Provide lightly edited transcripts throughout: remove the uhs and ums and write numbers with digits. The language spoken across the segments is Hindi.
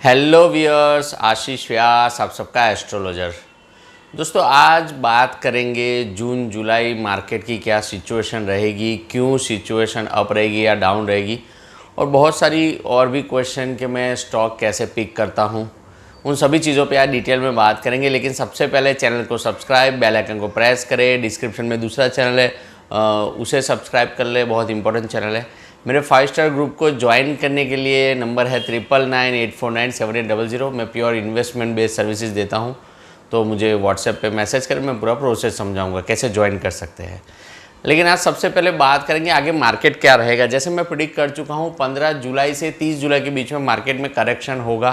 हेलो व्यूअर्स, आशीष व्यास आप सबका एस्ट्रोलॉजर। दोस्तों, आज बात करेंगे जून जुलाई मार्केट की क्या सिचुएशन रहेगी, क्यों सिचुएशन अप रहेगी या डाउन रहेगी, और बहुत सारी और भी क्वेश्चन कि मैं स्टॉक कैसे पिक करता हूं। उन सभी चीज़ों पे आज डिटेल में बात करेंगे। लेकिन सबसे पहले चैनल को सब्सक्राइब, बेल आइकन को प्रेस करें। डिस्क्रिप्शन में दूसरा चैनल है, उसे सब्सक्राइब कर ले, बहुत इंपॉर्टेंट चैनल है। मेरे 5 स्टार ग्रुप को ज्वाइन करने के लिए नंबर है 9998497800। मैं प्योर इन्वेस्टमेंट बेस्ड सर्विसेज देता हूं, तो मुझे व्हाट्सएप पे मैसेज करें, मैं पूरा प्रोसेस समझाऊंगा कैसे ज्वाइन कर सकते हैं। लेकिन आज सबसे पहले बात करेंगे आगे मार्केट क्या रहेगा। जैसे मैं प्रिडिक्ट कर चुका हूं, 15 जुलाई से 30 जुलाई के बीच में मार्केट में करेक्शन होगा।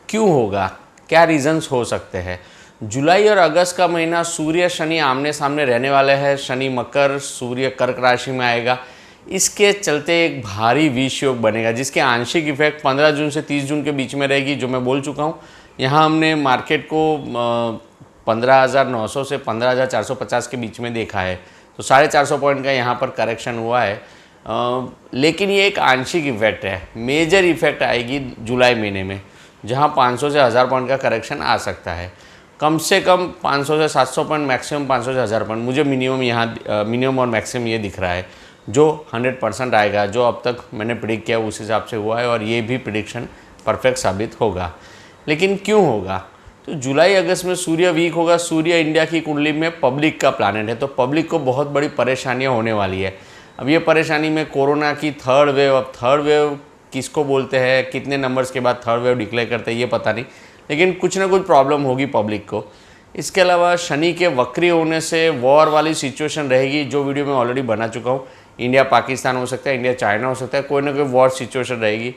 क्यों होगा, क्या रीजंस हो सकते हैं। जुलाई और अगस्त का महीना सूर्य शनि आमने सामने रहने वाले हैं। शनि मकर, सूर्य कर्क राशि में आएगा। इसके चलते एक भारी विष योग बनेगा, जिसके आंशिक इफेक्ट 15 जून से 30 जून के बीच में रहेगी, जो मैं बोल चुका हूँ। यहाँ हमने मार्केट को 15,900 से 15,450 के बीच में देखा है, तो 450 पॉइंट का यहाँ पर करेक्शन हुआ है। लेकिन ये एक आंशिक इफेक्ट है। मेजर इफेक्ट आएगी जुलाई महीने में, जहाँ 500 से 1000 पॉइंट का करेक्शन आ सकता है। कम से कम 500 से 700 पॉइंट, मैक्सिमम 500 से 1000 पॉइंट। मुझे मिनिमम यहाँ मिनिमम और मैक्सिमम ये दिख रहा है, जो 100% आएगा। जो अब तक मैंने प्रिडिक्ट किया उस हिसाब से हुआ है, और ये भी प्रिडिक्शन परफेक्ट साबित होगा। लेकिन क्यों होगा, तो जुलाई अगस्त में सूर्य वीक होगा। सूर्य इंडिया की कुंडली में पब्लिक का प्लैनेट है, तो पब्लिक को बहुत बड़ी परेशानियां होने वाली है। अब ये परेशानी में कोरोना की थर्ड वेव, अब थर्ड वेव किसको बोलते हैं, कितने नंबर्स के बाद थर्ड वेव डिक्लेयर करते हैं ये पता नहीं, लेकिन कुछ ना कुछ प्रॉब्लम होगी पब्लिक को। इसके अलावा शनि के वक्री होने से वॉर वाली सिचुएशन रहेगी, जो वीडियो मैं ऑलरेडी बना चुका हूँ। इंडिया पाकिस्तान हो सकता है, इंडिया चाइना हो सकता है, कोई ना कोई वॉर सिचुएशन रहेगी।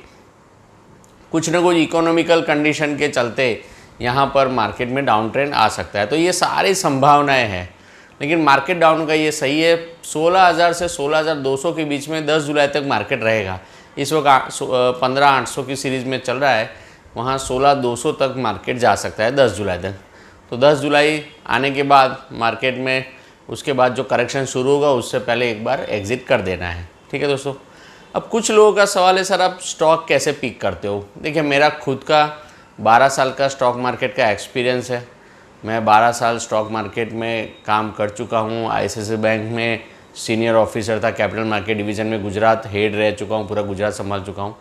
कुछ ना कुछ इकोनॉमिकल कंडीशन के चलते यहाँ पर मार्केट में डाउन ट्रेंड आ सकता है। तो ये सारी संभावनाएं हैं, लेकिन मार्केट डाउन का ये सही है। 16,000 से 16,200 के बीच में 10 जुलाई तक मार्केट रहेगा। इस वक्त 15,800 की सीरीज़ में चल रहा है, वहाँ 16,200 तक मार्केट जा सकता है 10 जुलाई तक। तो 10 जुलाई आने के बाद मार्केट में उसके बाद जो करेक्शन शुरू होगा, उससे पहले एक बार एग्जिट कर देना है। ठीक है दोस्तों। अब कुछ लोगों का सवाल है, सर आप स्टॉक कैसे पिक करते हो। देखिए, मेरा खुद का 12 साल का स्टॉक मार्केट का एक्सपीरियंस है। मैं 12 साल स्टॉक मार्केट में काम कर चुका हूँ। ICICI बैंक में सीनियर ऑफिसर था, कैपिटल मार्केट डिवीज़न में गुजरात हेड रह चुका हूँ, पूरा गुजरात संभाल चुका हूँ।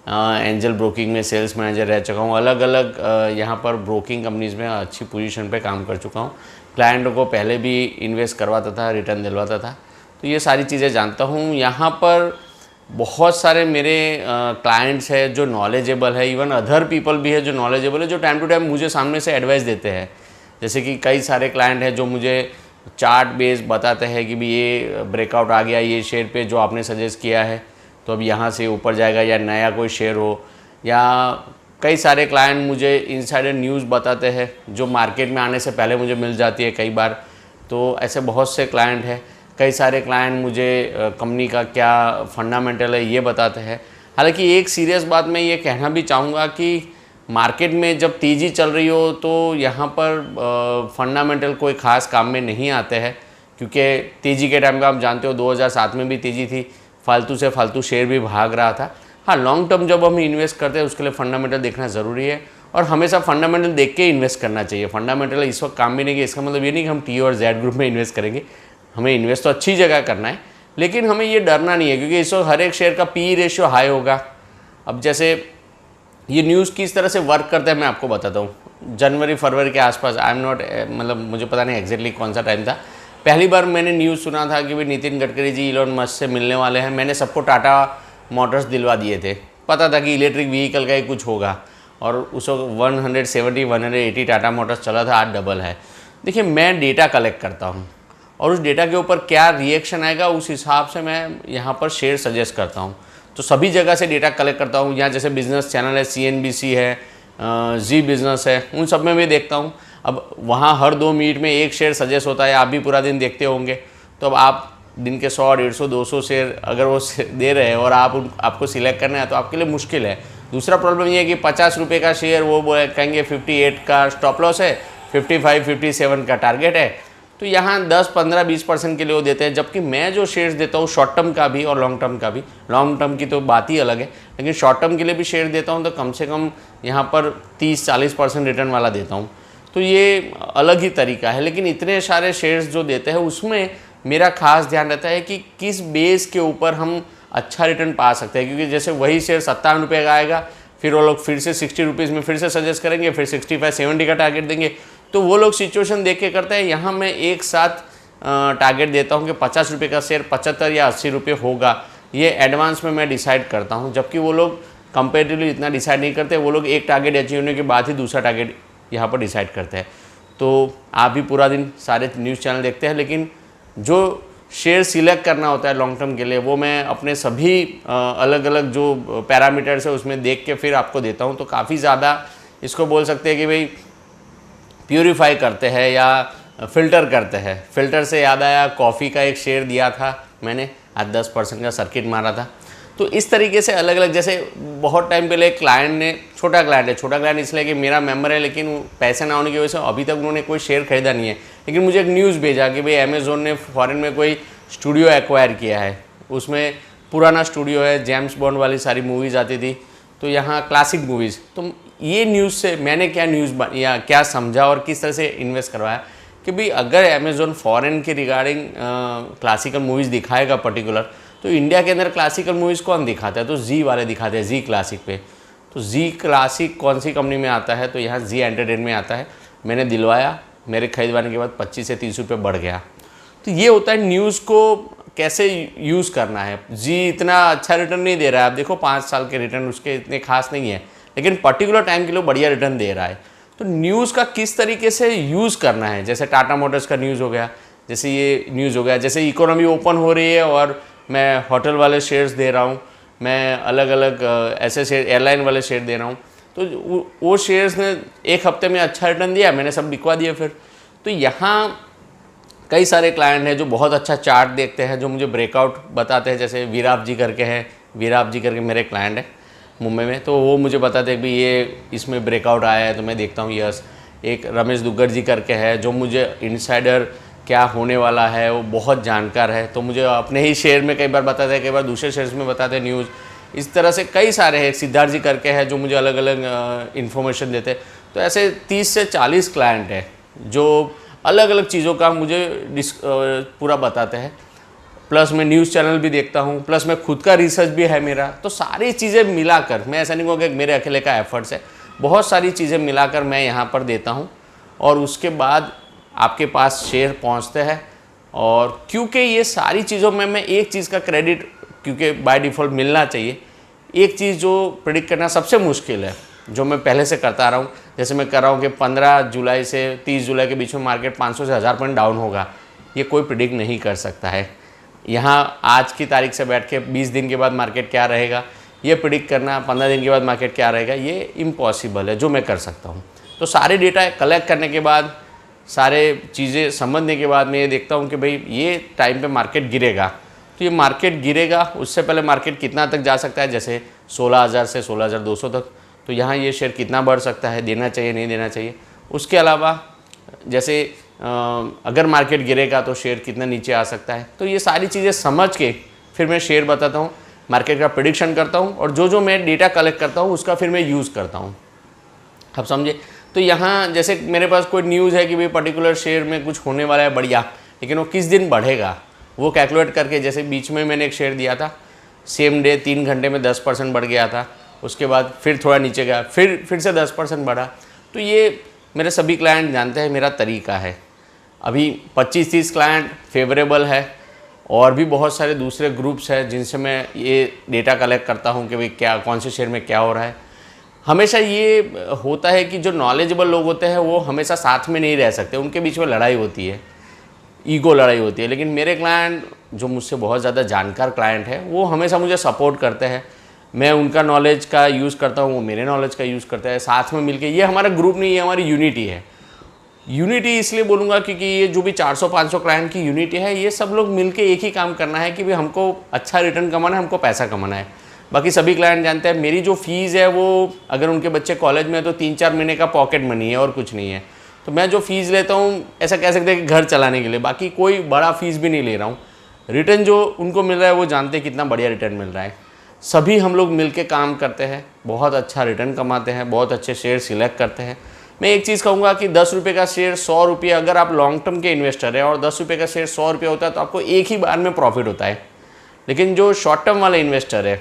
एंजल ब्रोकिंग में सेल्स मैनेजर रह चुका हूँ। अलग अलग यहाँ पर ब्रोकिंग कंपनीज़ में अच्छी पोजीशन पे काम कर चुका हूँ। क्लाइंटों को पहले भी इन्वेस्ट करवाता था, रिटर्न दिलवाता था, तो ये सारी चीज़ें जानता हूँ। यहाँ पर बहुत सारे मेरे क्लाइंट्स हैं जो नॉलेजेबल है, इवन अदर पीपल भी है जो नॉलेजेबल है, जो टाइम टू टाइम मुझे सामने से एडवाइस देते हैं। जैसे कि कई सारे क्लाइंट हैं जो मुझे चार्ट बेस बताते हैं कि भी ये ब्रेकआउट आ गया ये शेयर पे जो आपने सजेस्ट किया है, तो अब यहाँ से ऊपर जाएगा, या नया कोई शेयर हो। या कई सारे क्लाइंट मुझे इनसाइडर न्यूज़ बताते हैं जो मार्केट में आने से पहले मुझे मिल जाती है कई बार। तो ऐसे बहुत से क्लाइंट हैं। कई सारे क्लाइंट मुझे कंपनी का क्या फंडामेंटल है ये बताते हैं। हालांकि एक सीरियस बात मैं ये कहना भी चाहूँगा कि मार्केट में जब तेज़ी चल रही हो, तो यहाँ पर फंडामेंटल कोई ख़ास काम में नहीं आते हैं, क्योंकि तेज़ी के टाइम का आप जानते हो 2007 में भी तेज़ी थी, फालतू से फालतू शेयर भी भाग रहा था। हाँ, लॉन्ग टर्म जब हम इन्वेस्ट करते हैं उसके लिए फंडामेंटल देखना ज़रूरी है, और हमेशा फंडामेंटल देख के इन्वेस्ट करना चाहिए। फंडामेंटल इस वक्त काम भी नहीं कि इसका मतलब ये नहीं कि हम T और Z ग्रुप में इन्वेस्ट करेंगे। हमें इन्वेस्ट तो अच्छी जगह करना है, लेकिन हमें ये डरना नहीं है, क्योंकि इस वक्त हर एक शेयर का PE रेशियो हाई होगा। अब जैसे ये न्यूज़ किस तरह से वर्क करता है मैं आपको बताता हूँ। जनवरी फरवरी के आसपास, आई एम नॉट मतलब मुझे पता नहीं एग्जैक्टली कौन सा टाइम था, पहली बार मैंने न्यूज़ सुना था कि भाई नितिन गडकरी जी इलॉन मस्क से मिलने वाले हैं। मैंने सबको टाटा मोटर्स दिलवा दिए थे, पता था कि इलेक्ट्रिक व्हीकल का ही कुछ होगा, और उस वक्त 170-180 टाटा मोटर्स चला था, आज डबल है। देखिए, मैं डेटा कलेक्ट करता हूँ, और उस डेटा के ऊपर क्या रिएक्शन आएगा उस हिसाब से मैं यहाँ पर शेयर सजेस्ट करता हूँ। तो सभी जगह से डेटा कलेक्ट करता हूँ। यहाँ जैसे बिजनेस चैनल है, CNBC है, जी बिज़नेस है, उन सब में भी देखता हूँ। अब वहाँ हर 2 मिनट में एक शेयर सजेस्ट होता है, आप भी पूरा दिन देखते होंगे, तो अब आप दिन के 100, 150, 200 शेयर अगर वो दे रहे हैं और आपको सिलेक्ट करना है, तो आपके लिए मुश्किल है। दूसरा प्रॉब्लम ये है कि 50 रुपये का शेयर वो कहेंगे 58 का स्टॉप लॉस है, 55, 57 का टारगेट है, तो यहाँ 10, 15, 20% के लिए वो देते हैं, जबकि मैं जो शेयर्स देता हूँ शॉर्ट टर्म का भी और लॉन्ग टर्म का भी, लॉन्ग टर्म की तो बात ही अलग है, लेकिन शॉर्ट टर्म के लिए भी शेयर देता हूँ तो कम से कम यहाँ पर 30-40% रिटर्न वाला देता हूँ। तो ये अलग ही तरीका है। लेकिन इतने सारे शेयर्स जो देते हैं उसमें मेरा खास ध्यान रहता है कि किस बेस के ऊपर हम अच्छा रिटर्न पा सकते हैं, क्योंकि जैसे वही शेयर 57 रुपये का आएगा, फिर वो लोग फिर से 60 रुपीज़ में फिर से सजेस्ट करेंगे, फिर 65-70 का टारगेट देंगे, तो वो लोग सिचुएशन देख के करते हैं। यहाँ मैं एक साथ टारगेट देता हूँ कि 50 रुपये का शेयर 75 या 80 रुपये होगा, ये एडवांस में मैं डिसाइड करता हूँ, जबकि वो लोग कंपेरेटिवली इतना डिसाइड नहीं करते। वो लोग एक टारगेट अचीव होने के बाद ही दूसरा टारगेट यहाँ पर डिसाइड करते हैं। तो आप भी पूरा दिन सारे न्यूज़ चैनल देखते हैं, लेकिन जो शेयर सिलेक्ट करना होता है लॉन्ग टर्म के लिए वो मैं अपने सभी अलग अलग जो पैरामीटर्स है उसमें देख के फिर आपको देता हूँ। तो काफ़ी ज़्यादा इसको बोल सकते हैं कि भाई प्यूरिफाई करते हैं या फ़िल्टर करते हैं। फ़िल्टर से याद आया, कॉफ़ी का एक शेयर दिया था मैंने, आज 10% का सर्किट मारा था। तो इस तरीके से अलग अलग, जैसे बहुत टाइम पहले एक क्लाइंट ने, छोटा क्लाइंट इसलिए कि मेरा मेंबर है, लेकिन पैसे ना होने की वजह से अभी तक उन्होंने कोई शेयर खरीदा नहीं है, लेकिन मुझे एक न्यूज़ भेजा कि भाई अमेज़ोन ने फॉरेन में कोई स्टूडियो एक्वायर किया है, उसमें पुराना स्टूडियो है, जेम्स बॉन्ड वाली सारी मूवीज़ आती थी, तो यहाँ क्लासिक मूवीज़। तो ये न्यूज़ से मैंने क्या न्यूज़ या क्या समझा और किस तरह से इन्वेस्ट करवाया कि भाई अगर अमेज़ोन फॉरेन के रिगार्डिंग क्लासिकल मूवीज़ दिखाएगा पर्टिकुलर, तो इंडिया के अंदर क्लासिकल मूवीज़ कौन दिखाता है? तो जी वाले दिखाते हैं, जी क्लासिक पे। तो जी क्लासिक कौन सी कंपनी में आता है? तो यहाँ जी एंटरटेनमेंट में आता है। मैंने दिलवाया, मेरे खरीदवाने के बाद 25 से 30 रुपये बढ़ गया। तो ये होता है न्यूज़ को कैसे यूज़ करना है। जी इतना अच्छा रिटर्न नहीं दे रहा है, आप देखो 5 साल के रिटर्न उसके इतने खास नहीं है, लेकिन पर्टिकुलर टाइम के लिए बढ़िया रिटर्न दे रहा है। तो न्यूज़ का किस तरीके से यूज़ करना है, जैसे टाटा मोटर्स का न्यूज़ हो गया, जैसे ये न्यूज़ हो गया, जैसे इकोनॉमी ओपन हो रही है और मैं होटल वाले शेयर्स दे रहा हूँ, मैं अलग अलग ऐसे शेयर एयरलाइन वाले शेयर दे रहा हूँ, तो वो शेयर्स ने एक हफ्ते में अच्छा रिटर्न दिया, मैंने सब बिकवा दिया फिर। तो यहाँ कई सारे क्लाइंट हैं जो बहुत अच्छा चार्ट देखते हैं, जो मुझे ब्रेकआउट बताते हैं, जैसे वीराब जी करके हैं, वीराब जी करके मेरे क्लाइंट हैं मुंबई में, तो वो मुझे बताते हैं कि ये इसमें ब्रेकआउट आया है, तो मैं देखता हूँ यस। एक रमेश दुग्गड़ जी करके है जो मुझे इनसाइडर क्या होने वाला है वो बहुत जानकार है, तो मुझे अपने ही शेयर में कई बार बताते हैं, कई बार दूसरे शेयर्स में बताते हैं न्यूज़। इस तरह से कई सारे हैं, सिद्धार्थ जी करके है जो मुझे अलग अलग इन्फॉर्मेशन देते हैं। तो ऐसे 30 से 40 क्लाइंट हैं जो अलग अलग चीज़ों का मुझे पूरा बताते हैं। प्लस मैं न्यूज़ चैनल भी देखता हूँ, प्लस मैं खुद का रिसर्च भी है मेरा। तो सारी चीज़ें मिलाकर, मैं ऐसा नहीं कहूँगा कि मेरे अकेले का एफर्ट्स है, बहुत सारी चीज़ें मिलाकर मैं यहाँ पर देता हूँ और उसके बाद आपके पास शेयर पहुँचते हैं। और क्योंकि ये सारी चीज़ों में मैं एक चीज़ का क्रेडिट, क्योंकि बाय डिफ़ॉल्ट मिलना चाहिए, एक चीज़ जो प्रेडिक्ट करना सबसे मुश्किल है, जो मैं पहले से करता आ रहा हूँ, जैसे मैं कर रहा हूँ कि 15 जुलाई से 30 जुलाई के बीच में मार्केट 500 से 1000 पॉइंट डाउन होगा, ये कोई प्रेडिक्ट नहीं कर सकता है। यहाँ आज की तारीख से बैठ के 20 दिन के बाद मार्केट क्या रहेगा ये प्रेडिक्ट करना, 15 दिन के बाद मार्केट क्या रहेगा, ये इम्पॉसिबल है। जो मैं कर सकता हूँ, तो सारे डेटा कलेक्ट करने के बाद, सारे चीज़ें समझने के बाद मैं ये देखता हूँ कि भाई ये टाइम पे मार्केट गिरेगा, तो ये मार्केट गिरेगा, उससे पहले मार्केट कितना तक जा सकता है, जैसे 16,000 से 16,200 तक, तो यहाँ ये शेयर कितना बढ़ सकता है, देना चाहिए नहीं देना चाहिए। उसके अलावा जैसे अगर मार्केट गिरेगा तो शेयर कितना नीचे आ सकता है। तो ये सारी चीज़ें समझ के फिर मैं शेयर बताता हूँ, मार्केट का प्रेडिक्शन करता हूँ, और जो जो मैं डेटा कलेक्ट करता हूँ उसका फिर मैं यूज़ करता हूँ। आप समझे? तो यहाँ जैसे मेरे पास कोई न्यूज़ है कि भाई पर्टिकुलर शेयर में कुछ होने वाला है बढ़िया, लेकिन वो किस दिन बढ़ेगा वो कैलकुलेट करके, जैसे बीच में मैंने एक शेयर दिया था, सेम डे 3 घंटे में 10% बढ़ गया था, उसके बाद फिर थोड़ा नीचे गया, फिर से 10% बढ़ा। तो ये मेरे सभी क्लाइंट जानते हैं मेरा तरीका है। अभी 25-30 क्लाइंट फेवरेबल है, और भी बहुत सारे दूसरे ग्रुप्स हैं जिनसे मैं ये डेटा कलेक्ट करता हूँ कि भाई क्या कौन से शेयर में क्या हो रहा है। हमेशा ये होता है कि जो नॉलेजेबल लोग होते हैं वो हमेशा साथ में नहीं रह सकते, उनके बीच में लड़ाई होती है, ईगो लड़ाई होती है। लेकिन मेरे क्लाइंट जो मुझसे बहुत ज़्यादा जानकार क्लाइंट है वो हमेशा मुझे सपोर्ट करते हैं, मैं उनका नॉलेज का यूज़ करता हूँ, वो मेरे नॉलेज का यूज़ करते हैं, साथ में मिलके। ये हमारा ग्रुप नहीं है, हमारी यूनिटी है। यूनिटी इसलिए बोलूँगा क्योंकि ये जो भी 400-500 क्लाइंट की यूनिटी है, ये सब लोग मिलके एक ही काम करना है कि भाई हमको अच्छा रिटर्न कमाना है, हमको पैसा कमाना है। बाकी सभी क्लाइंट जानते हैं मेरी जो फ़ीस है वो, अगर उनके बच्चे कॉलेज में है तो 3-4 महीने का पॉकेट मनी है और कुछ नहीं है। तो मैं जो फ़ीस लेता हूँ ऐसा कह सकते हैं कि घर चलाने के लिए, बाकी कोई बड़ा फ़ीस भी नहीं ले रहा हूँ। रिटर्न जो उनको मिल रहा है वो जानते हैं कितना बढ़िया रिटर्न मिल रहा है। सभी हम लोग मिलके काम करते हैं, बहुत अच्छा रिटर्न कमाते हैं, बहुत अच्छे शेयर सिलेक्ट करते हैं। मैं एक चीज़ कहूँगा कि 10 रुपये का शेयर 100 रुपये, अगर आप लॉन्ग टर्म के इन्वेस्टर हैं और 10 रुपये का शेयर 100 रुपये होता है तो आपको एक ही बार में प्रॉफिट होता है। लेकिन जो शॉर्ट टर्म वाले इन्वेस्टर है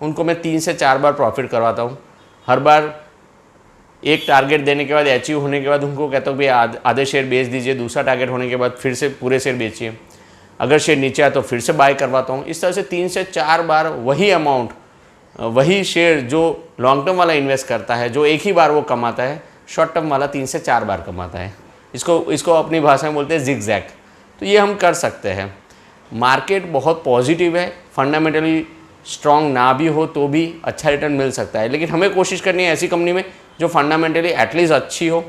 उनको मैं 3 से 4 बार प्रॉफिट करवाता हूँ। हर बार एक टारगेट देने के बाद, अचीव होने के बाद उनको कहता हूँ भाई आधे शेयर बेच दीजिए, दूसरा टारगेट होने के बाद फिर से पूरे शेयर बेचिए, अगर शेयर नीचे आए तो फिर से बाय करवाता हूँ। इस तरह से 3 से 4 बार वही अमाउंट, वही शेयर जो लॉन्ग टर्म वाला इन्वेस्ट करता है, जो एक ही बार वो कमाता है, शॉर्ट टर्म वाला 3 से 4 बार कमाता है। इसको अपनी भाषा में बोलते हैं जिगजैग। तो ये हम कर सकते हैं। मार्केट बहुत पॉजिटिव है, फंडामेंटली स्ट्रॉन्ग ना भी हो तो भी अच्छा रिटर्न मिल सकता है, लेकिन हमें कोशिश करनी है ऐसी कंपनी में जो फंडामेंटली एटलीस्ट अच्छी हो।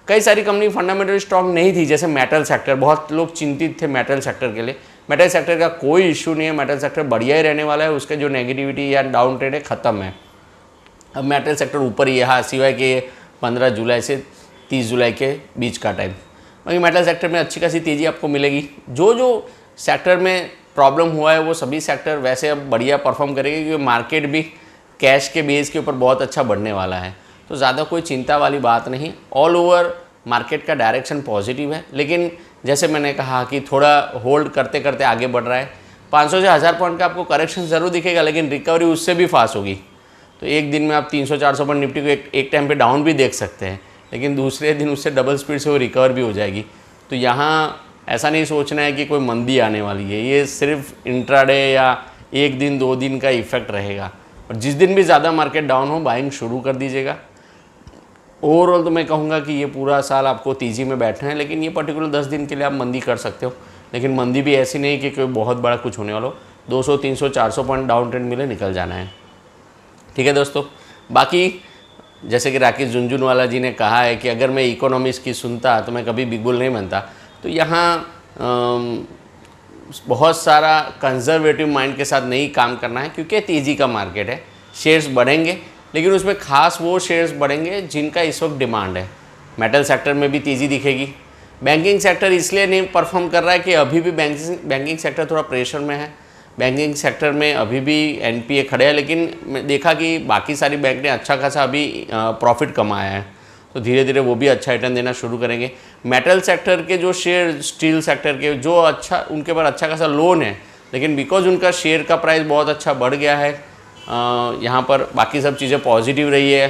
कई सारी कंपनी फंडामेंटली स्ट्रॉन्ग नहीं थी, जैसे मेटल सेक्टर, बहुत लोग चिंतित थे मेटल सेक्टर के लिए। मेटल सेक्टर का कोई इशू नहीं है, मेटल सेक्टर बढ़िया ही रहने वाला है, उसके जो नेगेटिविटी या डाउन ट्रेंड है ख़त्म है। अब मेटल सेक्टर ऊपर ही है, हाँ सिवाय कि 15 जुलाई से 30 जुलाई के बीच का टाइम, बाकी मेटल सेक्टर में अच्छी खासी तेज़ी आपको मिलेगी। जो सेक्टर में प्रॉब्लम हुआ है वो सभी सेक्टर वैसे अब बढ़िया परफॉर्म करेंगे, क्योंकि मार्केट भी कैश के बेस के ऊपर बहुत अच्छा बढ़ने वाला है। तो ज़्यादा कोई चिंता वाली बात नहीं, ऑल ओवर मार्केट का डायरेक्शन पॉजिटिव है। लेकिन जैसे मैंने कहा कि थोड़ा होल्ड करते करते आगे बढ़ रहा है। 500 से 1000 पॉइंट का आपको करेक्शन ज़रूर दिखेगा, लेकिन रिकवरी उससे भी फास्ट होगी। तो एक दिन में आप 300-400 पॉइंट निफ्टी को एक टाइम पे डाउन भी देख सकते हैं, लेकिन दूसरे दिन उससे डबल स्पीड से वो रिकवर भी हो जाएगी। तो यहाँ ऐसा नहीं सोचना है कि कोई मंदी आने वाली है, ये सिर्फ इंट्राडे या एक दिन 2 दिन का इफेक्ट रहेगा। और जिस दिन भी ज़्यादा मार्केट डाउन हो, बाइंग शुरू कर दीजिएगा। ओवरऑल तो मैं कहूँगा कि ये पूरा साल आपको तेज़ी में बैठना है, लेकिन ये पर्टिकुलर 10 दिन के लिए आप मंदी कर सकते हो। लेकिन मंदी भी ऐसी नहीं कि कोई बहुत बड़ा कुछ होने वाला हो। 200, 300, 400 पॉइंट डाउन ट्रेंड मिले, निकल जाना है। ठीक है दोस्तों, बाकी जैसे कि राकेश झुनझुनवाला जी ने कहा है कि अगर मैं इकोनॉमिक्स की सुनता तो मैं कभी बिग बुल नहीं बनता। तो यहाँ बहुत सारा कंजर्वेटिव माइंड के साथ नहीं काम करना है, क्योंकि तेज़ी का मार्केट है, शेयर्स बढ़ेंगे, लेकिन उसमें खास वो शेयर्स बढ़ेंगे जिनका इस वक्त डिमांड है। मेटल सेक्टर में भी तेज़ी दिखेगी। बैंकिंग सेक्टर इसलिए नहीं परफॉर्म कर रहा है कि अभी भी बैंकिंग सेक्टर थोड़ा प्रेशर में है। बैंकिंग सेक्टर में अभी भी एनपीए खड़े हैं, लेकिन देखा कि बाकी सारी बैंक ने अच्छा खासा अभी प्रॉफिट कमाया है, तो धीरे धीरे वो भी अच्छा रिटर्न देना शुरू करेंगे। मेटल सेक्टर के जो शेयर, स्टील सेक्टर के जो अच्छा, उनके पर अच्छा खासा लोन है, लेकिन बिकॉज उनका शेयर का प्राइस बहुत अच्छा बढ़ गया है, यहाँ पर बाकी सब चीज़ें पॉजिटिव रही है,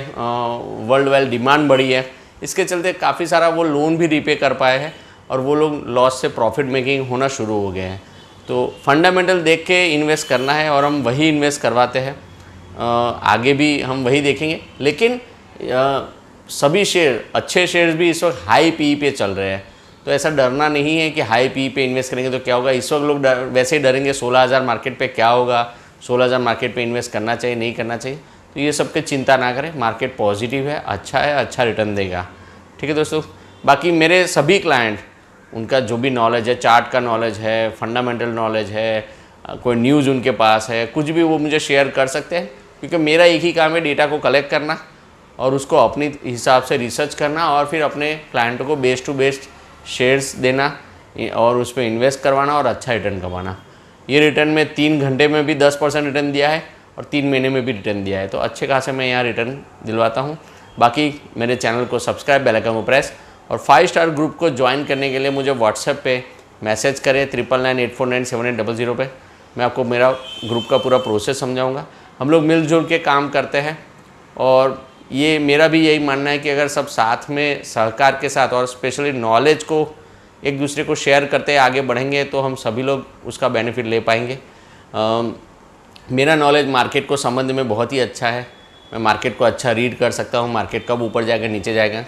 वर्ल्ड वाइड डिमांड बढ़ी है, इसके चलते काफ़ी सारा वो लोन भी रीपे कर पाए हैं और वो लोग लॉस से प्रॉफिट मेकिंग होना शुरू हो गए हैं। तो फंडामेंटल देख के इन्वेस्ट करना है और हम वही इन्वेस्ट करवाते हैं। आगे भी हम वही देखेंगे, लेकिन सभी शेयर, अच्छे शेयर्स भी इस वक्त हाई पी पे चल रहे हैं। तो ऐसा डरना नहीं है कि हाई पी पे इन्वेस्ट करेंगे तो क्या होगा। इस वक्त लोग वैसे ही डरेंगे 16,000 मार्केट पे क्या होगा, 16,000 मार्केट पे इन्वेस्ट करना चाहिए नहीं करना चाहिए। तो ये सब की चिंता ना करें, मार्केट पॉजिटिव है, अच्छा रिटर्न देगा। ठीक है दोस्तों, बाकी मेरे सभी क्लाइंट, उनका जो भी नॉलेज है, चार्ट का नॉलेज है, फंडामेंटल नॉलेज है, कोई न्यूज़ उनके पास है, कुछ भी वो मुझे शेयर कर सकते हैं, क्योंकि मेरा एक ही काम है डेटा को कलेक्ट करना और उसको अपनी हिसाब से रिसर्च करना और फिर अपने क्लाइंटों को बेस्ट टू बेस्ट शेयर्स देना और उस पर इन्वेस्ट करवाना और अच्छा रिटर्न कमाना। ये रिटर्न में 3 घंटे में भी 10% रिटर्न दिया है और 3 महीने में भी रिटर्न दिया है, तो अच्छे खासे मैं यहाँ रिटर्न दिलवाता हूँ। बाकी मेरे चैनल को सब्सक्राइब, बेल आइकन को प्रेस और 5 स्टार ग्रुप को ज्वाइन करने के लिए मुझे व्हाट्सएप पे मैसेज करें 9998497800 पे। मैं आपको मेरा ग्रुप का पूरा प्रोसेस समझाऊंगा। हम लोग मिलजुल के काम करते हैं और ये मेरा भी यही मानना है कि अगर सब साथ में सहकार के साथ और स्पेशली नॉलेज को एक दूसरे को शेयर करते आगे बढ़ेंगे तो हम सभी लोग उसका बेनिफिट ले पाएंगे। मेरा नॉलेज मार्केट को संबंध में बहुत ही अच्छा है, मैं मार्केट को अच्छा रीड कर सकता हूँ, मार्केट कब ऊपर जाएगा नीचे जाएगा।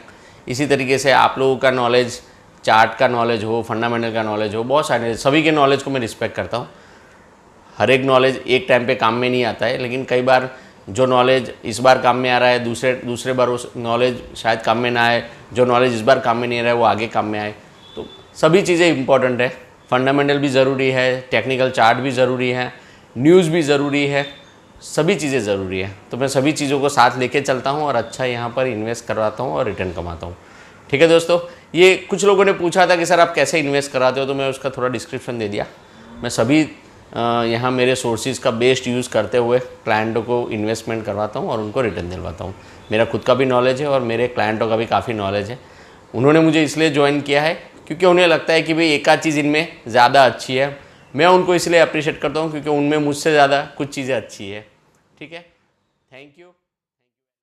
इसी तरीके से आप लोगों का नॉलेज, चार्ट का नॉलेज हो, फंडामेंटल का नॉलेज हो, बहुत सारे, सभी के नॉलेज को मैं रिस्पेक्ट करता हूँ। हर एक नॉलेज एक टाइम पे काम में नहीं आता है, लेकिन कई बार जो नॉलेज इस बार काम में आ रहा है दूसरे बार उस नॉलेज शायद काम में ना आए, जो नॉलेज इस बार काम में नहीं आ रहा है वो आगे काम में आए। तो सभी चीज़ें इंपॉर्टेंट है, फंडामेंटल भी ज़रूरी है, टेक्निकल चार्ट भी ज़रूरी है, न्यूज़ भी ज़रूरी है, सभी चीज़ें ज़रूरी है। तो मैं सभी चीज़ों को साथ लेके चलता हूँ और अच्छा यहाँ पर इन्वेस्ट करवाता हूँ और रिटर्न कमाता हूँ। ठीक है दोस्तों, ये कुछ लोगों ने पूछा था कि सर आप कैसे इन्वेस्ट कराते हो, तो मैं उसका थोड़ा डिस्क्रिप्शन दे दिया। मैं सभी यहाँ मेरे सोर्सेज का बेस्ट यूज़ करते हुए क्लाइंटों को इन्वेस्टमेंट करवाता हूँ और उनको रिटर्न दिलवाता हूँ। मेरा खुद का भी नॉलेज है और मेरे क्लाइंटों का भी काफ़ी नॉलेज है। उन्होंने मुझे इसलिए ज्वाइन किया है क्योंकि उन्हें लगता है कि भाई एक आध चीज़ इनमें ज़्यादा अच्छी है। मैं उनको इसलिए अप्रिशिएट करता हूँ क्योंकि उनमें मुझसे ज़्यादा कुछ चीज़ें अच्छी है। ठीक है, थैंक यू।